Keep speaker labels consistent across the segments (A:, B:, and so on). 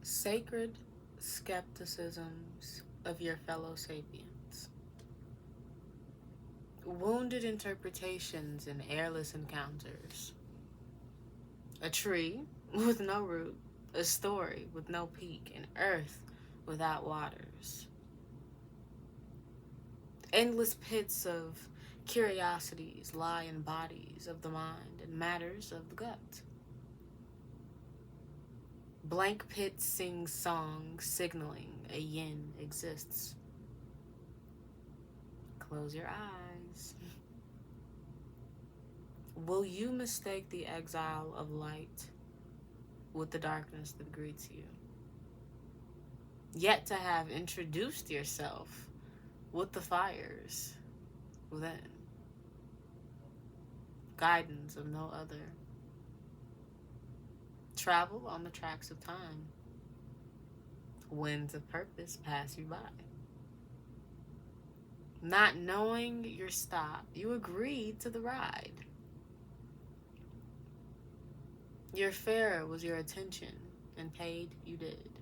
A: Sacred skepticisms of your fellow sapiens. Wounded interpretations and airless encounters. A tree with no root, a story with no peak, and earth without waters. Endless pits of curiosities lie in bodies of the mind and matters of the gut. Blank pits sing songs signaling a yin exists. Close your eyes. Will you mistake the exile of light with the darkness that greets you? Yet to have introduced yourself with the fires within. Guidance of no other. Travel on the tracks of time. Winds of purpose pass you by. Not knowing your stop, you agreed to the ride. Your fare was your attention, and paid you did.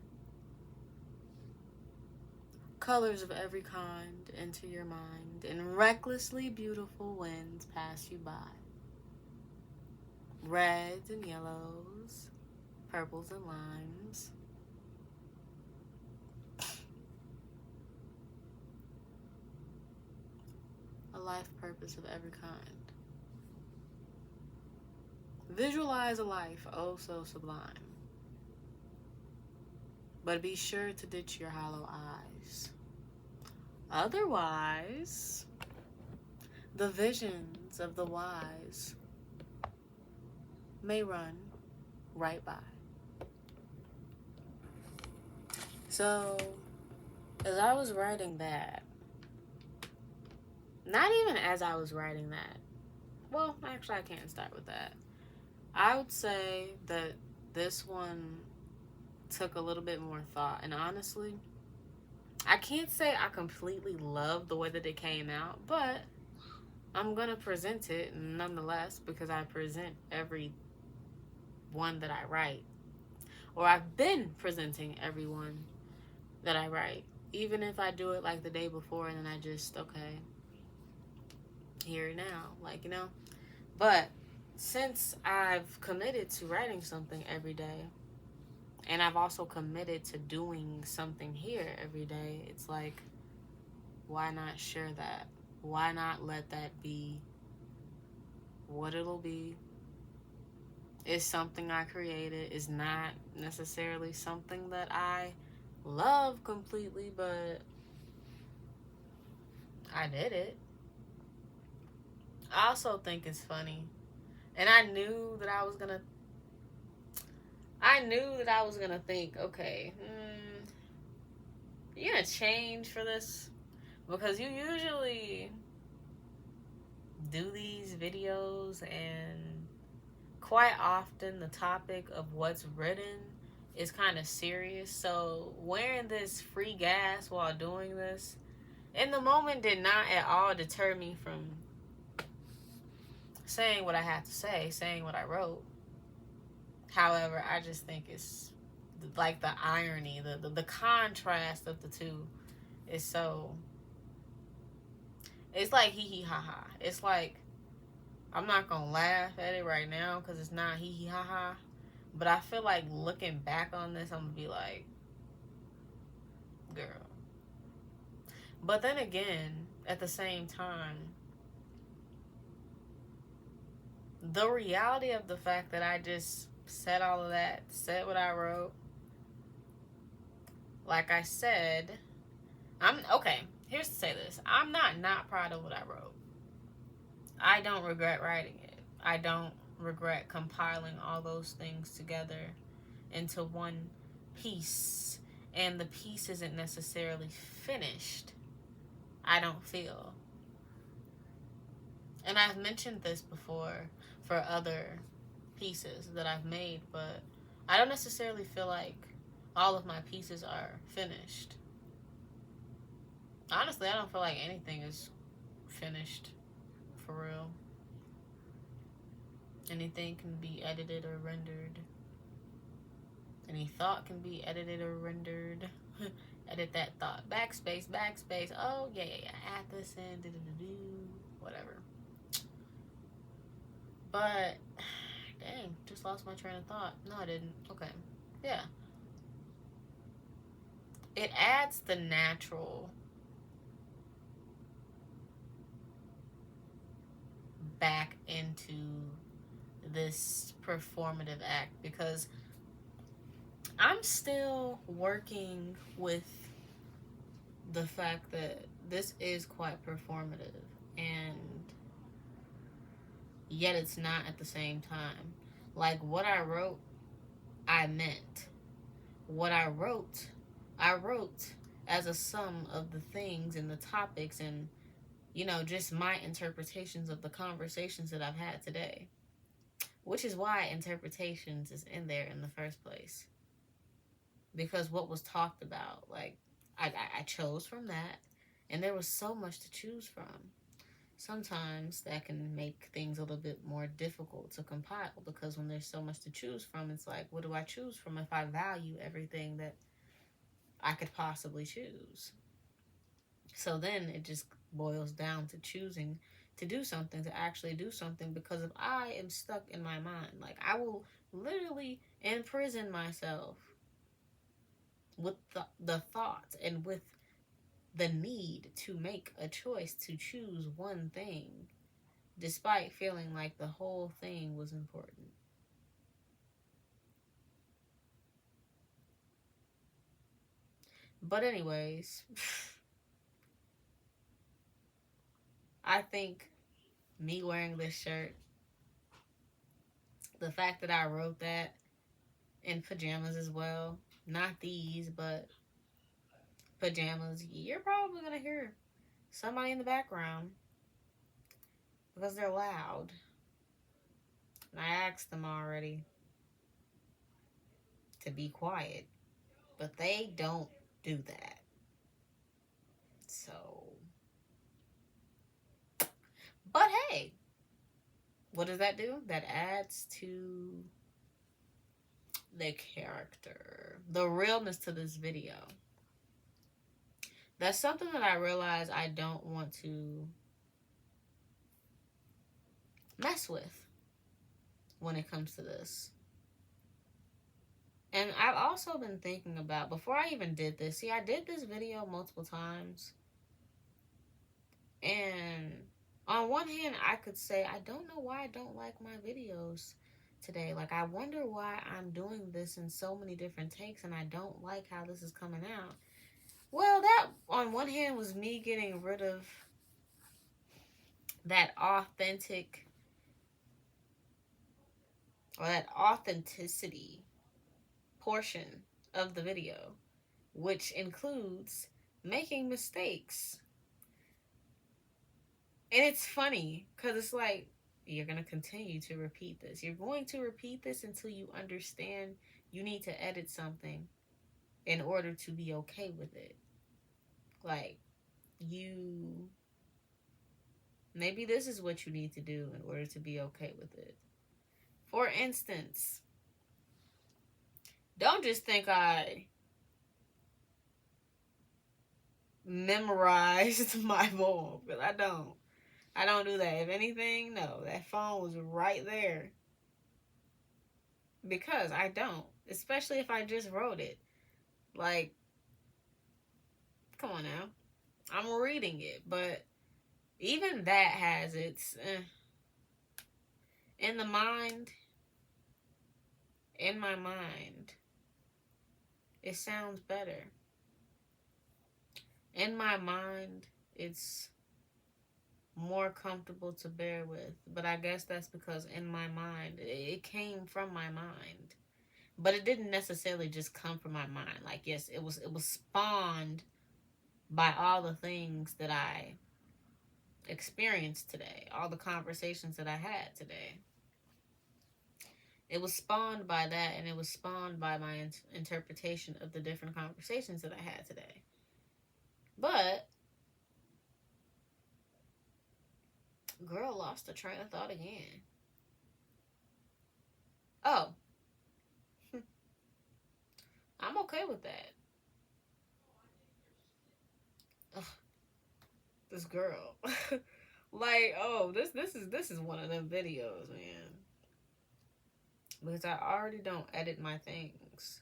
A: Colors of every kind enter your mind, and recklessly beautiful winds pass you by. Reds and yellows, purples and limes. A life purpose of every kind. Visualize a life oh so sublime. But be sure to ditch your hollow eyes. Otherwise, the visions of the wise may run right by. So, as I was writing that, not even as I was writing that, well, actually I can't start with that. I would say that this one took a little bit more thought, and honestly, I can't say I completely love the way that it came out, but I'm gonna present it nonetheless because I present every one that I write, or I've been presenting every one that I write, even if I do it like the day before and then I just, okay, here now, like, but since I've committed to writing something every day, and I've also committed to doing something here every day, it's like, why not share that? Why not let that be what it'll be? It's something I created. It's not necessarily something that I love completely, but I did it. I also think it's funny. And I knew that I was gonna think, okay, you gonna change for this? Because you usually do these videos and quite often the topic of what's written is kind of serious. So wearing this free gas while doing this in the moment did not at all deter me from saying what I had to say, saying what I wrote. However, I just think it's like the irony, the contrast of the two is so, it's like hee hee ha ha. It's like, I'm not gonna laugh at it right now because it's not hee hee ha ha, but I feel like looking back on this, I'm gonna be like, girl. But then again, at the same time, the reality of the fact that I just said all of that, said what I wrote, like I said, here's to say this. I'm not proud of what I wrote. I don't regret writing it. I don't regret compiling all those things together into one piece. And the piece isn't necessarily finished, I don't feel. And I've mentioned this before for other pieces that I've made, but I don't necessarily feel like all of my pieces are finished. Honestly, I don't feel like anything is finished for real. Anything can be edited or rendered. any thought can be edited or rendered. Edit that thought. Backspace, backspace. Oh, yeah, yeah, yeah. Add this in. Whatever. But, dang, just lost my train of thought. No, I didn't. Okay. Yeah. It adds the natural back into this performative act, because I'm still working with the fact that this is quite performative, and yet it's not at the same time. Like, what I wrote, I meant. What I wrote as a sum of the things and the topics and, just my interpretations of the conversations that I've had today. Which is why interpretations is in there in the first place. Because what was talked about, like, I chose from that, and there was so much to choose from. Sometimes that can make things a little bit more difficult to compile, because when there's so much to choose from, it's like, what do I choose from if I value everything that I could possibly choose? So then it just boils down to choosing to do something, to actually do something, because if I am stuck in my mind, like, I will literally imprison myself with the thoughts and with the need to make a choice to choose one thing, despite feeling like the whole thing was important. But anyways, I think me wearing this shirt, the fact that I wrote that in pajamas as well, not these, but pajamas, you're probably going to hear somebody in the background because they're loud. And I asked them already to be quiet, but they don't do that. So, but hey, what does that do? That adds to the character, the realness to this video. That's something that I realize I don't want to mess with when it comes to this. And I've also been thinking about, before I even did this, see, I did this video multiple times. And on one hand, I could say, I don't know why I don't like my videos today. Like, I wonder why I'm doing this in so many different takes and I don't like how this is coming out. Well, that, on one hand, was me getting rid of that authentic, or that authenticity portion of the video, which includes making mistakes. And it's funny because it's like, you're going to continue to repeat this. You're going to repeat this until you understand you need to edit something in order to be okay with it. Like, maybe this is what you need to do in order to be okay with it. For instance, don't just think I memorized my poem, because I don't. I don't do that. If anything, no, that phone was right there. Because I don't. Especially if I just wrote it. Like, come on now. I'm reading it, but even that has its in the mind, in my mind, it sounds better. In my mind, it's more comfortable to bear with. But I guess that's because in my mind, it came from my mind. But it didn't necessarily just come from my mind. Like, yes, it was spawned by all the things that I experienced today, all the conversations that I had today. It was spawned by that, and it was spawned by my interpretation of the different conversations that I had today. But girl lost the train of thought again. Oh. I'm okay with that. Ugh, this girl. Like, oh, this is one of them videos, man. Because I already don't edit my things.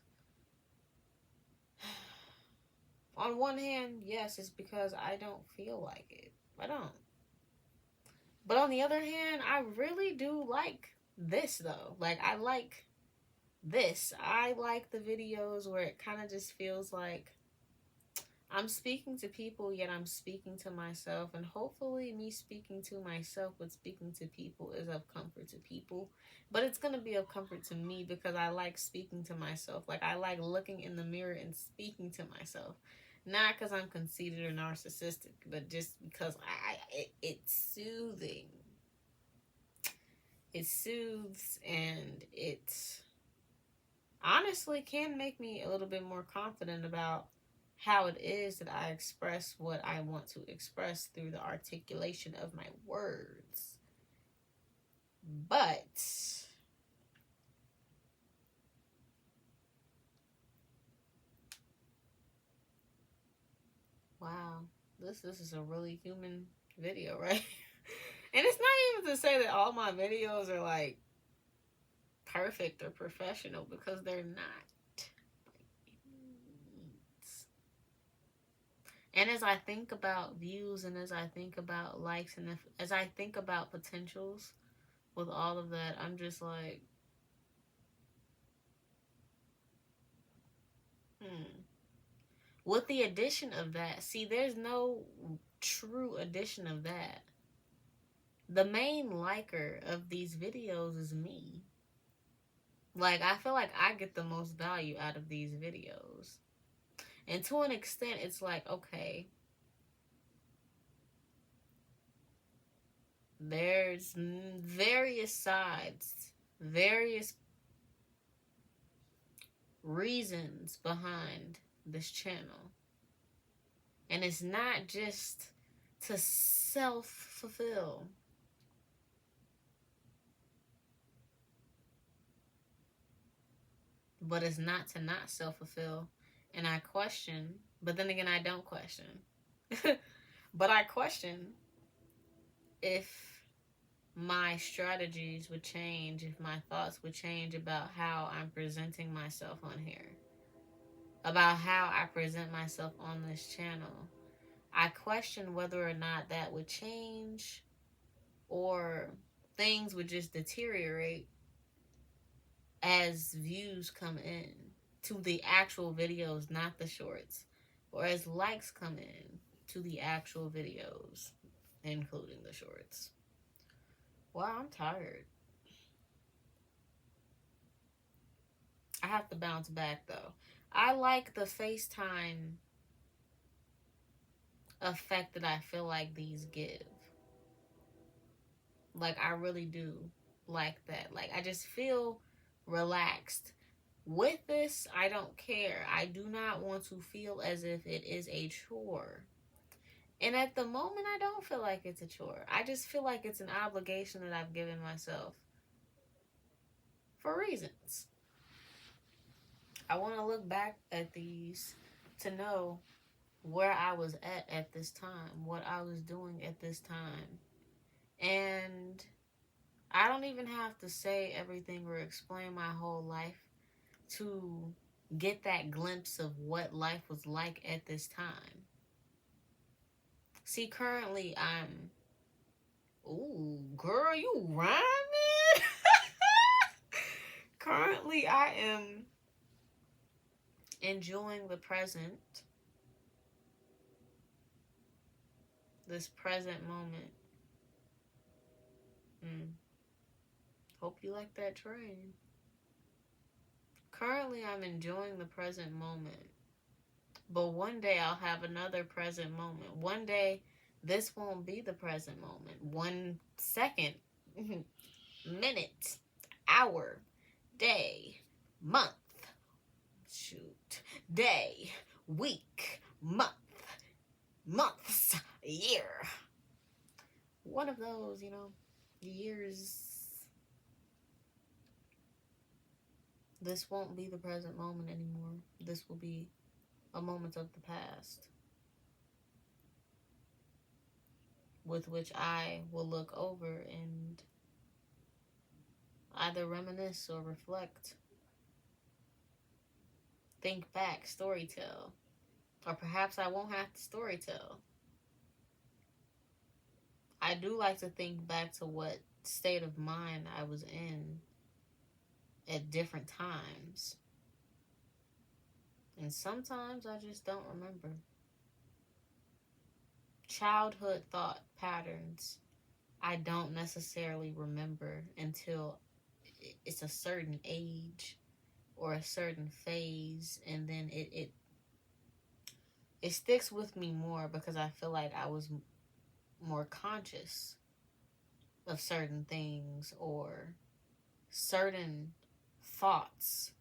A: On one hand, yes, it's because I don't feel like it. I don't. But on the other hand, I really do like this though. Like, I like this. I like the videos where it kind of just feels like I'm speaking to people, yet I'm speaking to myself. And hopefully, me speaking to myself with speaking to people is of comfort to people. But it's going to be of comfort to me because I like speaking to myself. Like, I like looking in the mirror and speaking to myself. Not because I'm conceited or narcissistic, but just because it's soothing. It soothes, and it honestly can make me a little bit more confident about how it is that I express what I want to express through the articulation of my words. But wow, this is a really human video, right? And it's not even to say that all my videos are like perfect or professional, because they're not. And as I think about views, and as I think about likes, and as I think about potentials with all of that, I'm just like, with the addition of that, see, there's no true addition of that. The main liker of these videos is me. Like, I feel like I get the most value out of these videos. And to an extent, it's like, okay, there's various sides, various reasons behind this channel. And it's not just to self-fulfill. But it's not to not self-fulfill. And I question, but then again, I don't question. But I question if my strategies would change, if my thoughts would change about how I'm presenting myself on here, about how I present myself on this channel. I question whether or not that would change, or things would just deteriorate as views come in to the actual videos, not the shorts, or as likes come in to the actual videos, including the shorts. Wow, I'm tired. I have to bounce back though. I like the FaceTime effect that I feel like these give. Like, I really do like that. Like, I just feel relaxed. With this, I don't care. I do not want to feel as if it is a chore. And at the moment, I don't feel like it's a chore. I just feel like it's an obligation that I've given myself for reasons. I want to look back at these to know where I was at this time, what I was doing at this time. And I don't even have to say everything or explain my whole life to get that glimpse of what life was like at this time. See, currently I'm... Ooh, girl, you rhyming? Currently I am enjoying the present. This present moment. Hope you like that train. Currently I'm enjoying the present moment. But one day I'll have another present moment. One day this won't be the present moment. 1 second, minute, hour, day, month, day, week, months, year. One of those, years. This won't be the present moment anymore. this will be a moment of the past with which I will look over and either reminisce or reflect, think back, storytell. Or perhaps I won't have to storytell. I do like to think back to what state of mind I was in at different times. And sometimes I just don't remember. Childhood thought patterns I don't necessarily remember until it's a certain age or a certain phase, and then it sticks with me more because I feel like I was more conscious of certain things, or certain thoughts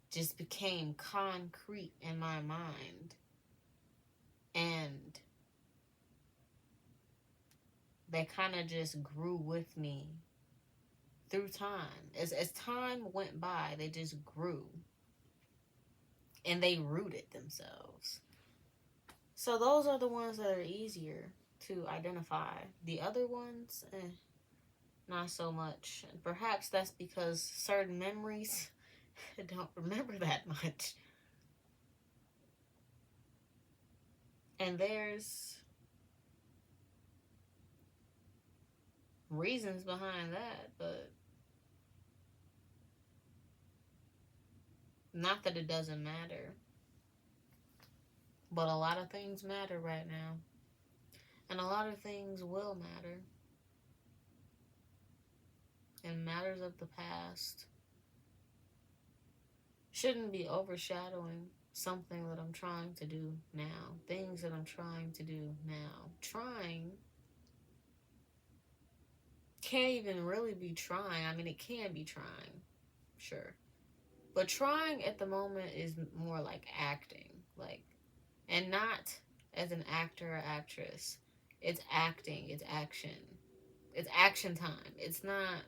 A: just became concrete in my mind, and they kind of just grew with me through time. As time went by, they just grew and they rooted themselves. So those are the ones that are easier to identify. The other ones, not so much. And perhaps that's because certain memories I don't remember that much. And there's reasons behind that, but not that it doesn't matter. But a lot of things matter right now. And a lot of things will matter. And matters of the past shouldn't be overshadowing something that I'm trying to do now. Things that I'm trying to do now. Trying can't even really be trying. I mean, it can be trying, sure. But trying at the moment is more like acting. And not as an actor or actress. It's acting. It's action. It's action time. It's not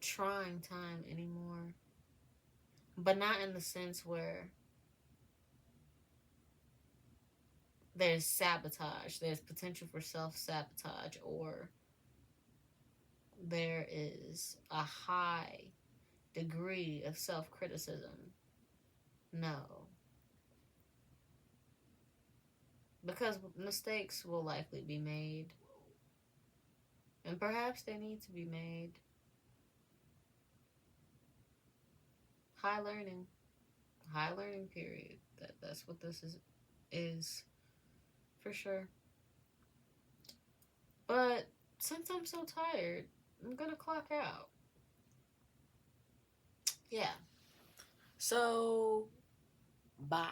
A: trying time anymore. But not in the sense where there's sabotage, there's potential for self-sabotage, or there is a high degree of self-criticism. No. Because mistakes will likely be made. And perhaps they need to be made. High learning period. That's what this is for sure. But since I'm so tired, I'm gonna clock out. Yeah. So bye.